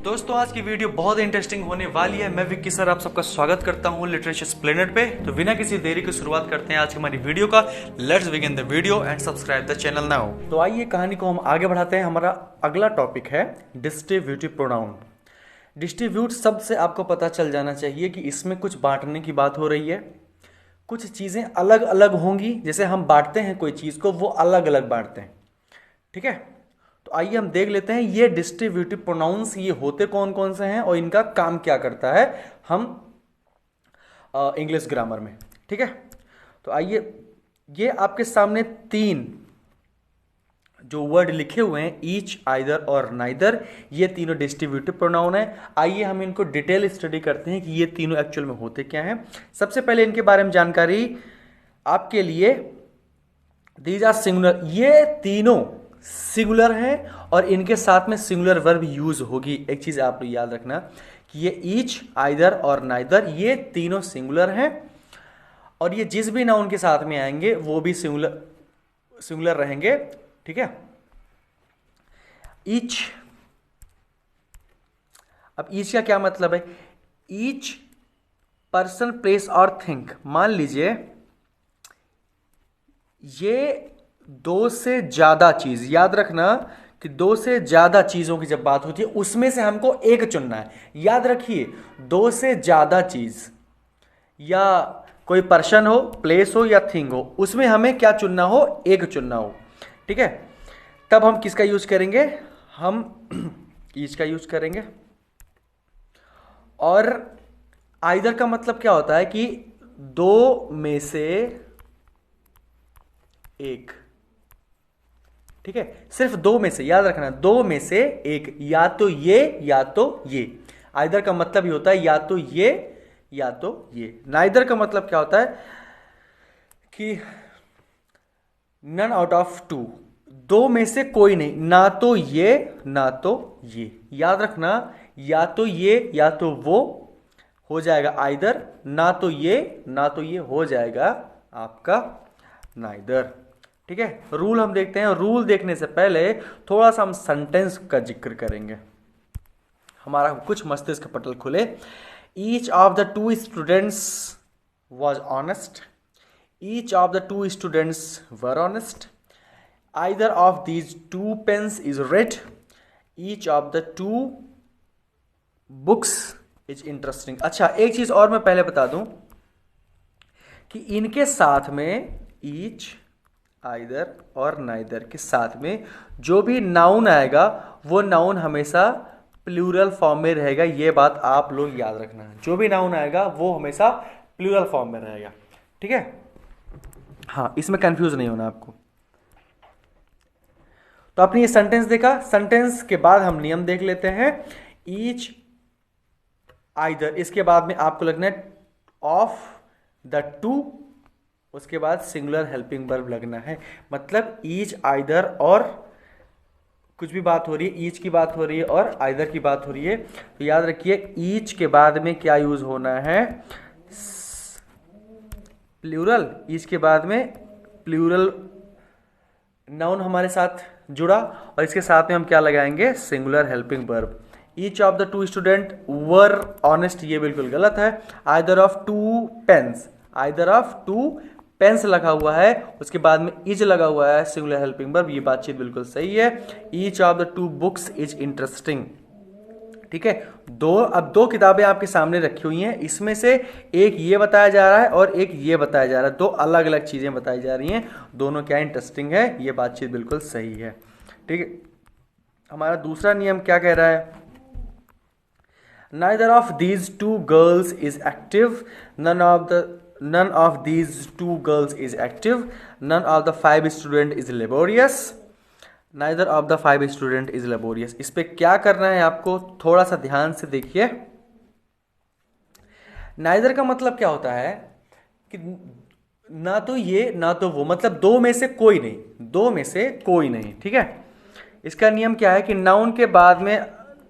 दोस्तों आज की वीडियो बहुत इंटरेस्टिंग होने वाली है। मैं विक्की सर आप सबका स्वागत करता हूं लिटरेचर स्प्लेनेड पे। तो बिना किसी देरी की शुरुआत करते हैं आज की हमारी वीडियो का। Let's begin the video and subscribe the channel now. तो आइए कहानी को हम आगे बढ़ाते हैं। हमारा अगला टॉपिक है डिस्ट्रीब्यूटिव प्रोनाउन। डिस्ट्रीब्यूट शब्द से आपको पता चल जाना चाहिए कि इसमें कुछ बांटने की बात हो रही है। कुछ चीजें अलग अलग होंगी, जैसे हम बांटते हैं कोई चीज को, वो अलग अलग बांटते हैं। ठीक है, तो आइए हम देख लेते हैं ये डिस्ट्रीब्यूटिव प्रोनाउंस ये होते कौन कौन से हैं और इनका काम क्या करता है हम इंग्लिश ग्रामर में। ठीक है, तो आइए, ये आपके सामने तीन जो वर्ड लिखे हुए हैं, ईच, आइदर और नाइदर, ये तीनों डिस्ट्रीब्यूटिव प्रोनाउन है। आइए हम इनको डिटेल स्टडी करते हैं कि ये तीनों एक्चुअल में होते क्या हैं। सबसे पहले इनके बारे में जानकारी आपके लिए, दीज आर सिंगुलर, ये तीनों सिंगुलर है और इनके साथ में सिंगुलर वर्ब यूज होगी। एक चीज आप याद रखना कि ये ईच, आइदर और नाइदर ये तीनों सिंगुलर हैं और ये जिस भी नाउन के साथ में आएंगे वो भी सिंगुलर रहेंगे। ठीक है, ईच, अब ईच का क्या मतलब है? ईच पर्सन, प्लेस और थिंग। मान लीजिए ये दो से ज्यादा चीज, याद रखना कि दो से ज्यादा चीजों की जब बात होती है उसमें से हमको एक चुनना है। याद रखिए, दो से ज्यादा चीज या कोई पर्सन हो, प्लेस हो या थिंग हो, उसमें हमें क्या चुनना हो? एक चुनना हो। ठीक है, तब हम किसका यूज करेंगे? हम ईच का यूज करेंगे। और आइदर का मतलब क्या होता है कि दो में से एक। ठीक है, सिर्फ दो में से, याद रखना, दो में से एक, या तो ये या तो ये। आइदर का मतलब ही होता है या तो ये या तो ये। नाइदर का मतलब क्या होता है कि नन आउट ऑफ टू, दो में से कोई नहीं, ना तो ये ना तो ये। याद रखना, या तो ये या तो वो हो जाएगा आइदर, ना तो ये ना तो ये हो जाएगा आपका नाइदर। ठीक है, रूल हम देखते हैं। रूल देखने से पहले थोड़ा सा हम सेंटेंस का जिक्र करेंगे, हमारा कुछ मस्तिष्क पटल खुले। Each of the two students was honest, each of the two students were honest, either of these two pens is red, each of the two books is interesting. अच्छा, एक चीज और मैं पहले बता दूं कि इनके साथ में ईच, आइदर और नाइदर के साथ में जो भी नाउन आएगा वो नाउन हमेशा प्लूरल फॉर्म में रहेगा। ये बात आप लोग याद रखना, जो भी नाउन आएगा वो हमेशा प्लूरल फॉर्म में रहेगा। ठीक है, हाँ, इसमें कंफ्यूज नहीं होना आपको। तो आपने ये सेंटेंस देखा, सेंटेंस के बाद हम नियम देख लेते हैं। ईच, आइदर, इसके बाद में आपको लगना है ऑफ द टू, उसके बाद सिंगुलर हेल्पिंग वर्ब लगना है। मतलब ईच, आइदर और कुछ भी बात हो रही है, ईच की बात हो रही है और आइदर की बात हो रही है, तो याद रखिए ईच के बाद में क्या यूज होना है? प्लूरल। ईच के बाद में प्लूरल नाउन हमारे साथ जुड़ा और इसके साथ में हम क्या लगाएंगे? Singular helping verb. Each of the two student were honest, ये बिल्कुल गलत है। Either of two pens, either of two pens लगा हुआ है, उसके बाद में इज लगा हुआ है, सिंगुलर हेल्पिंग वर्ब, ये बातचीत बिल्कुल सही है। Each of the two books is interesting. ठीक है, अब दो किताबें आपके सामने रखी हुई हैं, इसमें से एक ये बताया जा रहा है और एक ये बताया जा रहा है, दो अलग अलग चीजें बताई जा रही हैं, दोनों क्या इंटरेस्टिंग है, ये बातचीत बिल्कुल सही है। ठीक है, हमारा दूसरा नियम क्या कह रहा है? Neither of these two girls is active, none of these two girls is active, none of the five student is laborious, neither of the five student is laborious। इस पे क्या करना है आपको, थोड़ा सा ध्यान से देखिए। नाइदर का मतलब क्या होता है कि ना तो ये ना तो वो, मतलब दो में से कोई नहीं, दो में से कोई नहीं। ठीक है, इसका नियम क्या है कि नाउन के बाद में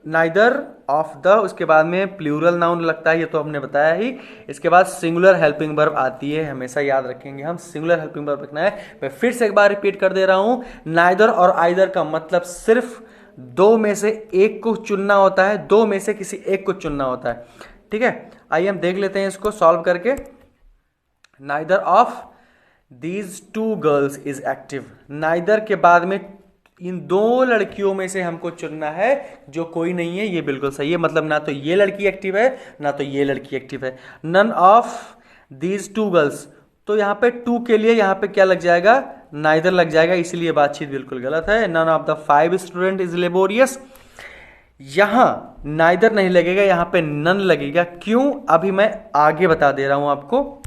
नाइदर ऑफ द, उसके बाद में प्लूरल नाउन लगता है, ये तो हमने बताया ही। इसके बाद सिंगुलर हेल्पिंग वर्ब आती है, हमेशा याद रखेंगे हम, सिंगुलर हेल्पिंग वर्ब रखना है। मैं फिर से एक बार रिपीट कर दे रहा हूं, नाइदर और आइदर का मतलब सिर्फ दो में से एक को चुनना होता है, दो में से किसी एक को चुनना होता है। ठीक है, आइए हम देख लेते हैं इसको सॉल्व करके। Neither of these two girls is active, neither के बाद में इन दो लड़कियों में से हमको चुनना है जो कोई नहीं है। ये बिल्कुल सही है, मतलब ना तो ये लड़की एक्टिव है ना तो ये लड़की एक्टिव है। None of these two girls, तो यहां पे टू के लिए यहां पे क्या लग जाएगा, नाइदर लग जाएगा, इसलिए बातचीत बिल्कुल गलत है। None of the 5 student is laborious, यहां नाइदर नहीं लगेगा, यहां पे नन लगेगा। क्यों, अभी मैं आगे बता दे रहा हूं आपको।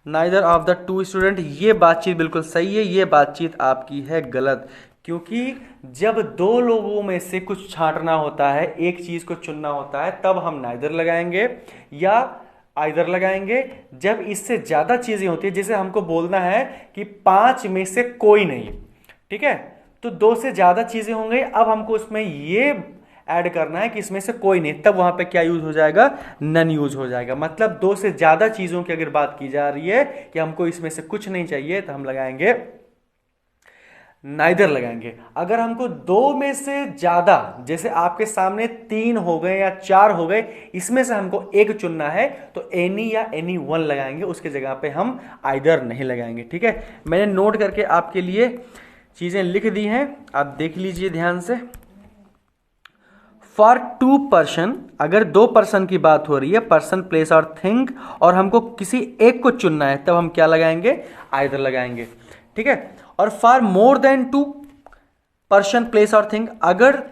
नाइदर ऑफ द 2 स्टूडेंट, ये बातचीत बिल्कुल सही है, ये बातचीत आपकी है गलत। क्योंकि जब दो लोगों में से कुछ छांटना होता है, एक चीज को चुनना होता है, तब हम नाइदर लगाएंगे या आइदर लगाएंगे। जब इससे ज्यादा चीजें होती है, जैसे हमको बोलना है कि 5 में से कोई नहीं, ठीक है, तो 2 से ज्यादा चीजें होंगी। अब हमको उसमें ये ऐड करना है कि इसमें से कोई नहीं, तब वहां पे क्या यूज हो जाएगा, नन यूज हो जाएगा। मतलब 2 से ज्यादा चीजों की अगर बात की जा रही है कि हमको इसमें से कुछ नहीं चाहिए, तो हम लगाएंगे नाइदर लगाएंगे। अगर हमको 2 में से ज्यादा, जैसे आपके सामने 3 हो गए या 4 हो गए, इसमें से हमको एक चुनना है, तो एनी या एनी वन लगाएंगे, उसके जगह पे हम आइदर नहीं लगाएंगे। ठीक है, मैंने नोट करके आपके लिए चीजें लिख दी हैं, आप देख लीजिए ध्यान से। फॉर 2 पर्सन, अगर 2 पर्सन की बात हो रही है, पर्सन प्लेस और थिंग, और हमको किसी एक को चुनना है, तब हम क्या लगाएंगे, आइदर लगाएंगे। ठीक है, और for more than 2 person place और थिंग, अगर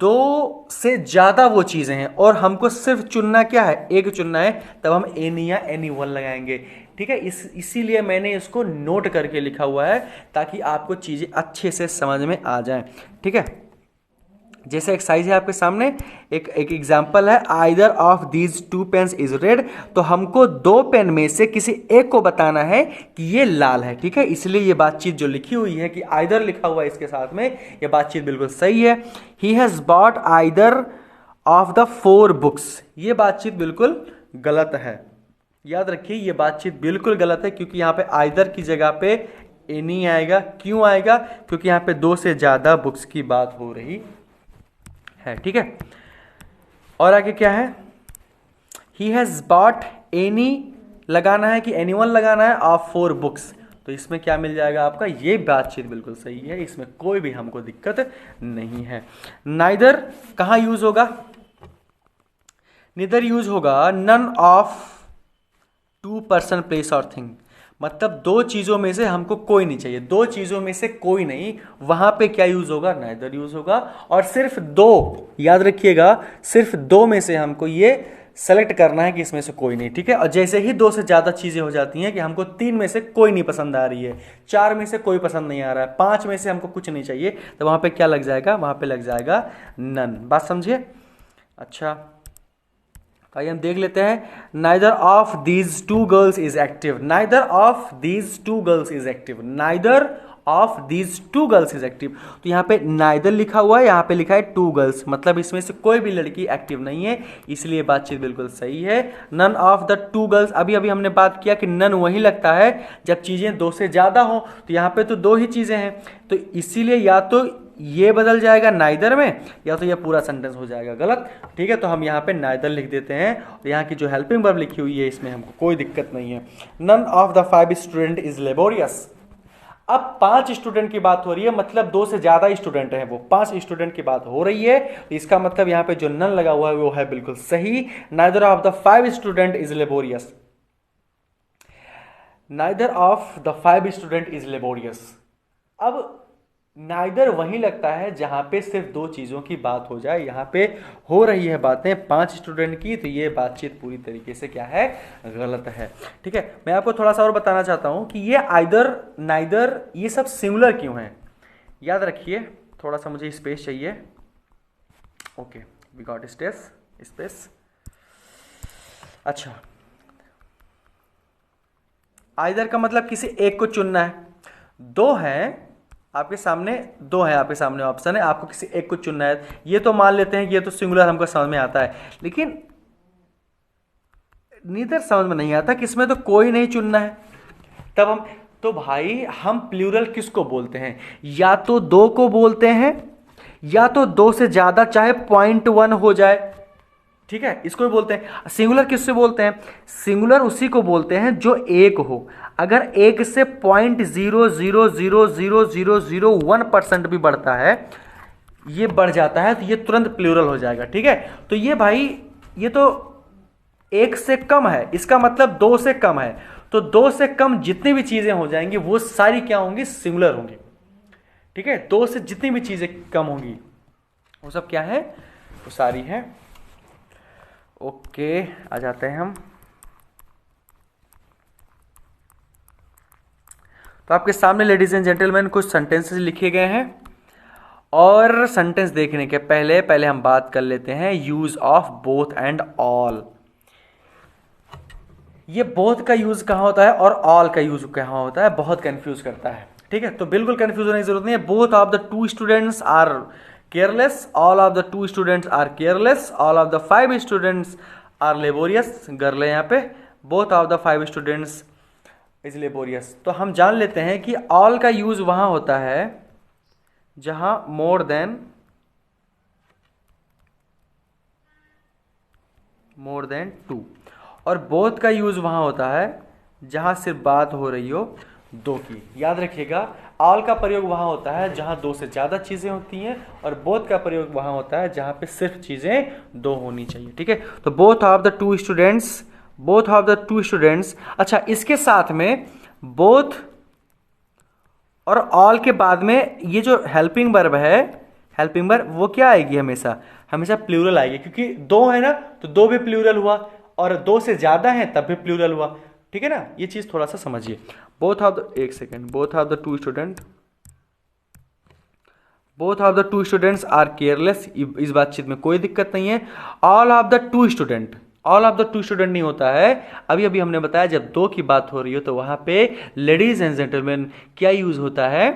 2 से ज्यादा वो चीजें हैं और हमको सिर्फ चुनना क्या है, एक चुनना है, तब हम एनी या एनी वन लगाएंगे। ठीक है, इसीलिए मैंने इसको नोट करके लिखा हुआ है, ताकि आपको चीजें अच्छे से समझ में आ जाएं। ठीक है, जैसे एक्सरसाइज है आपके सामने, एक एग्जांपल है, either of these 2 pens is red, तो हमको 2 पेन में से किसी एक को बताना है कि ये लाल है। ठीक है, इसलिए ये बातचीत जो लिखी हुई है कि आइदर लिखा हुआ है इसके साथ में, ये बातचीत बिल्कुल सही है। He has bot either of the 4 books, ये बातचीत बिल्कुल गलत है। याद रखिए, ये बातचीत बिल्कुल गलत है, क्योंकि यहां पे आइदर की जगह पे एनी आएगा। क्यों आएगा, क्योंकि यहां पे 2 से ज्यादा बुक्स की बात हो रही है। ठीक है, और आगे क्या है, ही हैज बॉट एनी लगाना है कि एनी वन लगाना है ऑफ 4 बुक्स, तो इसमें क्या मिल जाएगा आपका, ये बातचीत बिल्कुल सही है, इसमें कोई भी हमको दिक्कत नहीं है। नाइदर कहां यूज होगा, निदर यूज होगा नन ऑफ 2 पर्सन प्लेस और थिंग, मतलब 2 चीजों में से हमको कोई नहीं चाहिए, 2 चीजों में से कोई नहीं, वहां पे क्या यूज होगा, नाइदर यूज होगा। और सिर्फ 2, याद रखिएगा, सिर्फ 2 में से हमको ये सेलेक्ट करना है कि इसमें से कोई नहीं। ठीक है, और जैसे ही 2 से ज्यादा चीजें हो जाती हैं कि हमको 3 में से कोई नहीं पसंद आ रही है, 4 में से कोई पसंद नहीं आ रहा है, 5 में से हमको कुछ नहीं चाहिए, तो वहां पे क्या लग जाएगा, वहां पे लग जाएगा नन। बात समझिए। अच्छा, आइए हम देख लेते हैं, neither of these 2 girls is active, neither of these 2 girls is active, neither of these 2 girls is active. तो यहाँ पे नाइदर लिखा हुआ है, यहाँ पे लिखा है 2 गर्ल्स, मतलब इसमें से कोई भी लड़की एक्टिव नहीं है, इसलिए बातचीत बिल्कुल सही है। नन ऑफ द 2 गर्ल्स, अभी अभी हमने बात किया कि नन वही लगता है जब चीजें 2 से ज्यादा हो, तो यहाँ पे तो 2 ही चीजें हैं, तो इसीलिए या तो ये बदल जाएगा नाइदर में, या तो ये पूरा सेंटेंस हो जाएगा गलत। ठीक है, तो हम यहाँ पे नाइदर लिख देते हैं, और यहाँ की जो हेल्पिंग वर्ब लिखी हुई है इसमें हमको कोई दिक्कत नहीं है। None of the 5 student is laborious, अब 5 स्टूडेंट की बात हो रही है, मतलब 2 से ज्यादा स्टूडेंट हैं, वो 5 स्टूडेंट की बात हो रही है, तो इसका मतलब यहाँ पे जो नन लगा हुआ है वो है बिल्कुल सही। Neither of the 5 student is laborious, neither of the 5 student is laborious. अब नाइदर वही लगता है जहां पे सिर्फ 2 चीजों की बात हो जाए, यहां पे हो रही है बातें 5 स्टूडेंट की, तो ये बातचीत पूरी तरीके से क्या है, गलत है। ठीक है, मैं आपको थोड़ा सा और बताना चाहता हूं कि ये आइदर, नाइदर, ये सब सिंगुलर क्यों है। याद रखिए, थोड़ा सा मुझे स्पेस चाहिए। Okay, we got space. अच्छा, आइदर का मतलब किसी एक को चुनना है, 2 है आपके सामने, 2 है आपके सामने ऑप्शन है, आपको किसी एक को चुनना है। ये तो मान लेते हैं कि ये तो सिंगुलर हमको समझ में आता है, लेकिन नीदर समझ में नहीं आता कि इसमें तो कोई नहीं चुनना है, तब हम, तो भाई हम प्लूरल किसको बोलते हैं, या तो 2 को बोलते हैं या तो दो से ज्यादा चाहे 0.1 हो जाए, ठीक है, इसको भी बोलते हैं। सिंगुलर किससे बोलते हैं? सिंगुलर उसी को बोलते हैं जो एक हो। अगर एक से 0.0000001% भी बढ़ता है, ये बढ़ जाता है, तो ये तुरंत प्लूरल हो जाएगा, ठीक है। तो ये भाई, ये तो एक से कम है, इसका मतलब दो से कम है। तो दो से कम जितनी भी चीजें हो जाएंगी वो सारी क्या होंगी? सिंगुलर होंगी, ठीक है। दो से जितनी भी चीजें कम होंगी वो सब क्या है? वो सारी है। ओके, आ जाते हैं हम। तो आपके सामने लेडीज एंड जेंटलमैन कुछ सेंटेंसेस लिखे गए हैं, और सेंटेंस देखने के पहले पहले हम बात कर लेते हैं use of both and all. ये बोथ का यूज कहां होता है और ऑल का यूज कहां होता है, बहुत कंफ्यूज करता है, ठीक है। तो बिल्कुल कंफ्यूज होने की जरूरत नहीं है। Both of the two students are careless, all of the two students are careless, all of the 5 students are laborious, girl है यहाँ पे, both of the 5 students is laborious. तो हम जान लेते हैं कि ऑल का यूज वहां होता है जहां मोर देन 2, और बोथ का यूज वहां होता है जहां सिर्फ बात हो रही हो दो की। याद रखिएगा, ऑल का प्रयोग वहां होता है जहां दो से ज्यादा चीजें होती हैं, और बोथ का प्रयोग वहां होता है जहां पे सिर्फ चीजें दो होनी चाहिए, ठीक है। तो both of the two students, both of the two students. अच्छा, इसके साथ में बोथ और ऑल के बाद में ये जो हेल्पिंग वर्ब है, हेल्पिंग वर्ब वो क्या आएगी? हमेशा हमेशा प्लूरल आएगी, क्योंकि दो है ना, तो दो भी प्लूरल हुआ, और दो से ज्यादा है तब भी प्लूरल हुआ, ठीक है ना। ये चीज थोड़ा सा समझिए। बोथ ऑफ द, एक second, both of the two student, both of the two students are careless, इस बातचीत में कोई दिक्कत नहीं है। All of the two student, all of the two student नहीं होता है। अभी अभी हमने बताया जब दो की बात हो रही हो तो वहां पे लेडीज एंड जेंटलमैन क्या यूज होता है?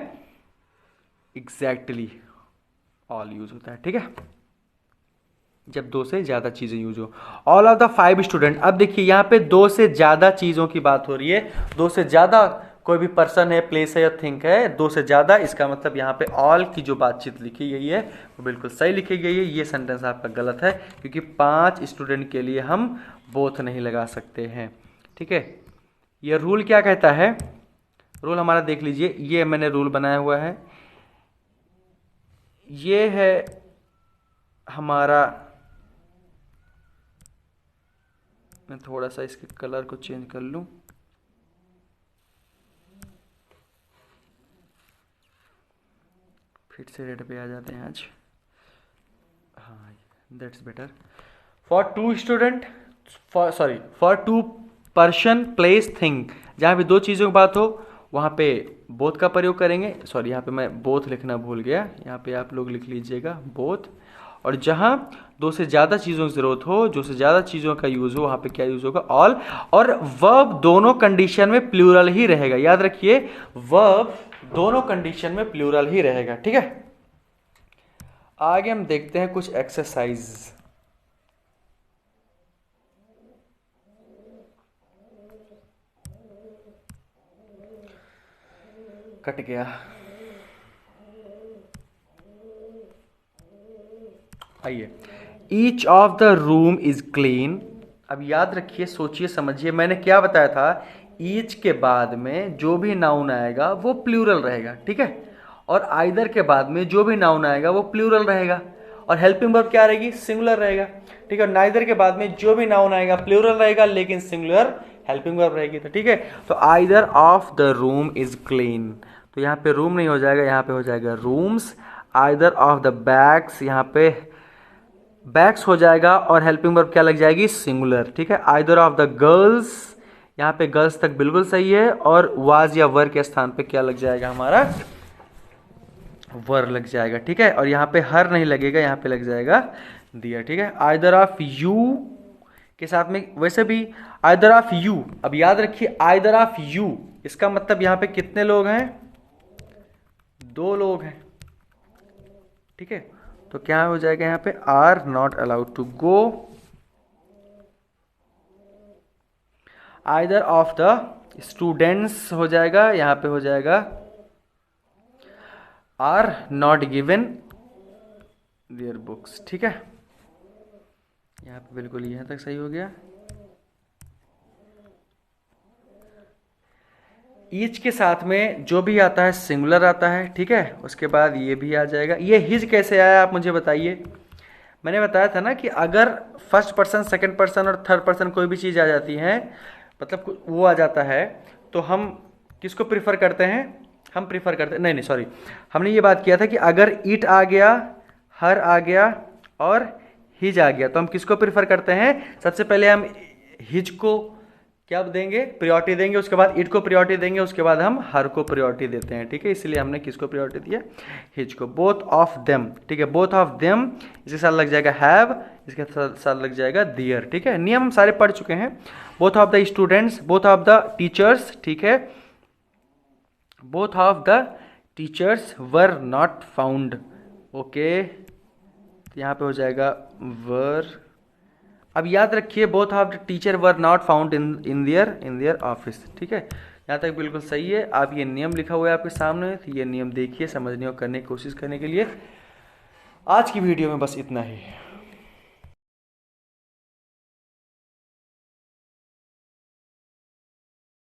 एग्जैक्टली ऑल यूज होता है, ठीक है, जब दो से ज्यादा चीजें यूज हो। ऑल ऑफ द 5 स्टूडेंट, अब देखिए यहां पे दो से ज्यादा चीजों की बात हो रही है, दो से ज्यादा कोई भी पर्सन है, प्लेस है या थिंक है, दो से ज्यादा, इसका मतलब यहाँ पे ऑल की जो बातचीत लिखी गई है वो बिल्कुल सही लिखी गई है। ये सेंटेंस आपका गलत है, क्योंकि 5 स्टूडेंट के लिए हम बोथ नहीं लगा सकते हैं, ठीक है। ये रूल क्या कहता है? रूल हमारा देख लीजिए, ये मैंने रूल बनाया हुआ है, ये है हमारा, मैं थोड़ा सा इसके कलर को चेंज कर लूं, फिर से रेड पे आ जाते हैं आज, हाँ that's better. For two student, for two person place thing, जहाँ भी दो चीज़ों की बात हो वहाँ पे बोथ का प्रयोग करेंगे। सॉरी, यहाँ पे मैं बोथ लिखना भूल गया, यहाँ पे आप लोग लिख लीजिएगा बोथ। और जहाँ दो से ज़्यादा चीज़ों की ज़रूरत हो, जो से ज़्यादा चीज़ों का यूज़ हो, वहाँ पे क्या यूज़ होगा? ऑल। और वर्ब दोनों कंडीशन में प्लूरल ही रहेगा, याद रखिए, वर्ब दोनों कंडीशन में प्लूरल ही रहेगा, ठीक है। आगे हम देखते हैं कुछ एक्सरसाइज। कट गया, आइए। Each of the room is clean. अब याद रखिए, सोचिए समझिए, मैंने क्या बताया था? ईच के बाद में जो भी नाउन आएगा वो प्लूरल रहेगा, ठीक है, और आइदर के बाद में जो भी नाउन आएगा वो प्लूरल रहेगा, और हेल्पिंग वर्ब क्या रहेगी? सिंगुलर रहेगा, ठीक है। नाइदर के बाद में जो भी नाउन आएगा प्लूरल रहेगा, लेकिन सिंगुलर हेल्पिंग वर्ब रहेगी, तो ठीक है। तो either of the room is clean, तो यहाँ पे रूम नहीं हो जाएगा, यहाँ पे हो जाएगा rooms. Either of the bags, यहाँ पे बैग्स हो जाएगा, और हेल्पिंग वर्ब क्या लग जाएगी? सिंगुलर, ठीक है। आइदर ऑफ द गर्ल्स, यहाँ पे गर्ल्स तक बिल्कुल सही है, और वाज या वर के स्थान पे क्या लग जाएगा? हमारा वर लग जाएगा, ठीक है। और यहाँ पे हर नहीं लगेगा, यहाँ पे लग जाएगा दिया, ठीक है। आइदर ऑफ यू के साथ में वैसे भी आइदर ऑफ यू, अब याद रखिए आइदर ऑफ यू, इसका मतलब यहाँ पे कितने लोग हैं? दो लोग हैं, ठीक है। तो क्या हो जाएगा यहाँ पे? Are not allowed to go. Either of the students हो जाएगा, यहाँ पे हो जाएगा are not given their books. ठीक है, यहाँ पे बिल्कुल यहाँ तक सही हो गया। ईच के साथ में जो भी आता है सिंगुलर आता है। ठीक है, उसके बाद ये भी आ जाएगा। ये हिज कैसे आया आप मुझे बताइए। मैंने बताया था ना कि अगर फर्स्ट पर्सन, सेकंड पर्सन और थर्ड पर्सन कोई भी चीज़ आ जाती है, मतलब वो आ जाता है, तो हम किसको प्रीफर करते हैं? हम प्रीफर करते नहीं नहीं सॉरी, हमने ये बात किया था कि अगर इट आ गया, हर आ गया और हिज आ गया, तो हम किसको प्रीफर करते हैं? सबसे पहले हम हिज को क्या देंगे? प्रायोरिटी देंगे, उसके बाद इट को प्रायोरिटी देंगे, उसके बाद हम हर को प्रायोरिटी देते हैं। ठीक है, इसलिए हमने किसको प्रायोरिटी दिया? हिज को। Both of them. ठीक है, बोथ ऑफ देम, इसके साथ लग जाएगा हैव, इसके साथ लग जाएगा दियर। ठीक है, नियम हम सारे पढ़ चुके हैं। Both of the students, both of the teachers. ठीक है, both of the teachers were not found. Okay, यहाँ पे हो जाएगा वर। अब याद रखिए both of the teacher were not found in their office. ठीक है, यहाँ तक बिल्कुल सही है। आप ये नियम लिखा हुआ है आपके सामने, तो ये नियम देखिए, समझने और करने की कोशिश करने के लिए। आज की वीडियो में बस इतना ही।